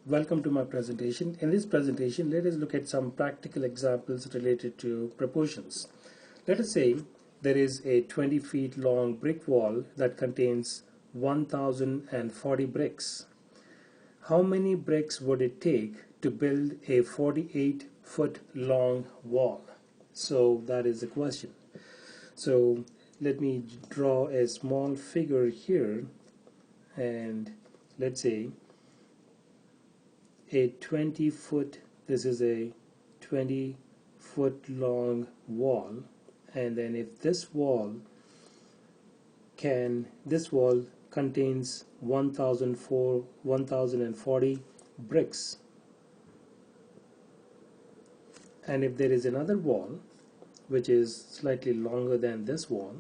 Welcome to my presentation. In this presentation, let us look at some practical examples related to proportions. Let us say there is a 20 feet long brick wall that contains 1040 bricks. How many bricks would it take to build a 48-foot long wall? So that is the question. So let me draw a small figure here, and let's say a 20-foot, this is a 20-foot long wall, and then if this wall contains 1040 bricks, and if there is another wall which is slightly longer than this wall,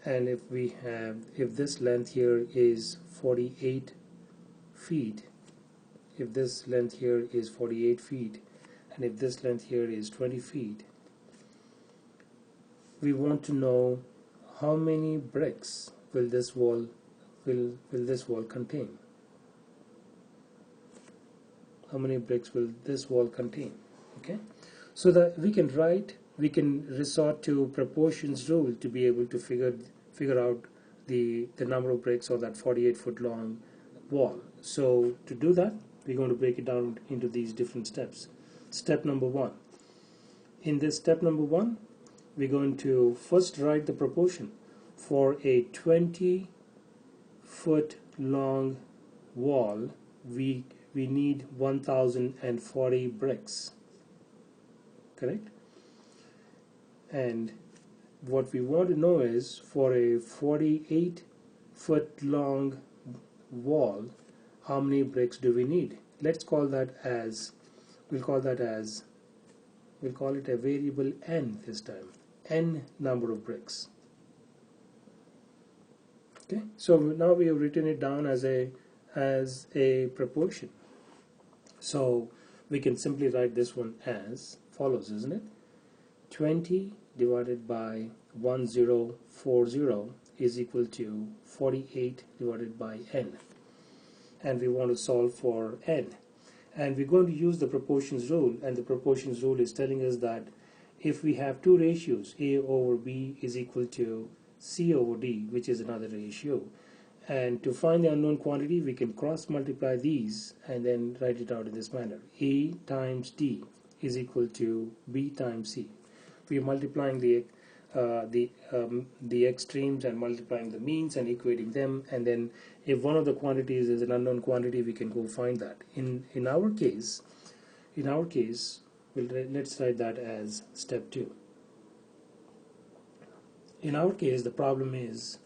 and if this length here is 48 feet, if this length here is 48 feet, and if this length here is 20 feet, we want to know how many bricks will this wall contain. How many bricks will this wall contain? Okay, so that we can resort to proportions rule to be able to figure out the number of bricks of that 48-foot long wall. So to do that, we're going to break it down into these different steps. Step number one. In this step number one, we're going to first write the proportion for a 20-foot long wall. We need 1040 bricks, correct? And what we want to know is, for a 48-foot long wall, how many bricks do we need? Let's call that as, we'll call it a variable n this time, n number of bricks. Okay, so now we have written it down as a proportion. So we can simply write this one as follows, isn't it? 20 divided by 1040 is equal to 48 divided by n, and we want to solve for n, and we're going to use the proportions rule, and the proportions rule is telling us that if we have two ratios, a over b is equal to c over d, which is another ratio, and to find the unknown quantity we can cross multiply these and then write it out in this manner: a times d is equal to b times c. We are multiplying the extremes and multiplying the means and equating them, and then if one of the quantities is an unknown quantity, we can go find that. In our case, let's write that as step 2. In our case, the problem is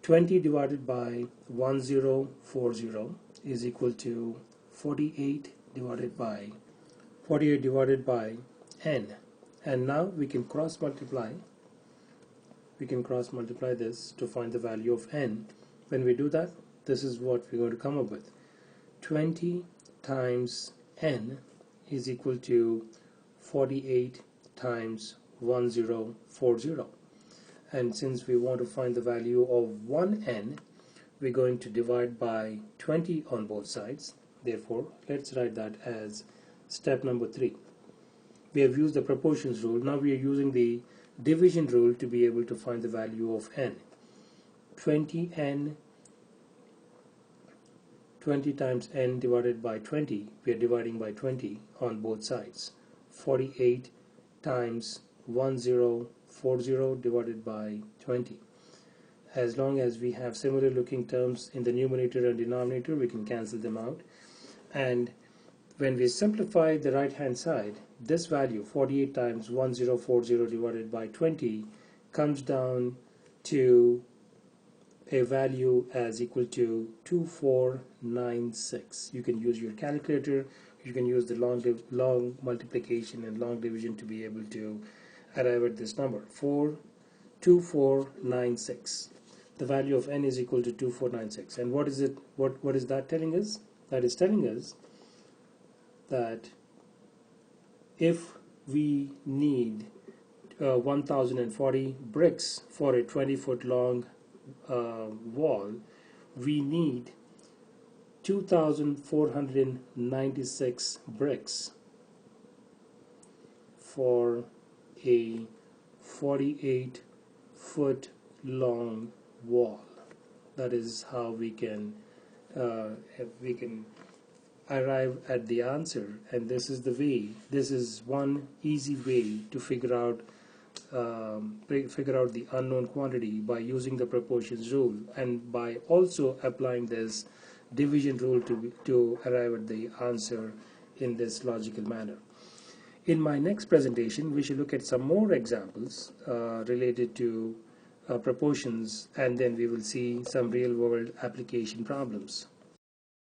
20 divided by 1040 is equal to 48 divided by n. And now we can cross multiply this to find the value of n. When we do that, this is what we're going to come up with: 20 times n is equal to 48 times 1040. And since we want to find the value of 1n, we're going to divide by 20 on both sides. Therefore, let's write that as step number 3. We have used the proportions rule. Now we are using the division rule to be able to find the value of n. 20 times n divided by 20, we are dividing by 20 on both sides. 48 times 1040 divided by 20. As long as we have similar looking terms in the numerator and denominator, we can cancel them out. And when we simplify the right hand side, this value 48 times 1040 divided by 20 comes down to a value as equal to 2496. You can use your calculator, you can use the long multiplication and long division to be able to arrive at this number, 2496. The value of n is equal to 2496. And what is it? What is that telling us? That is telling us that if we need 1040 bricks for a 20-foot long wall, we need 2,496 bricks for a 48-foot long wall. That is how we can arrive at the answer, and this is the way. This is one easy way to figure out the unknown quantity by using the proportions rule, and by also applying this division rule to arrive at the answer in this logical manner. In my next presentation, we should look at some more examples related to proportions, and then we will see some real-world application problems.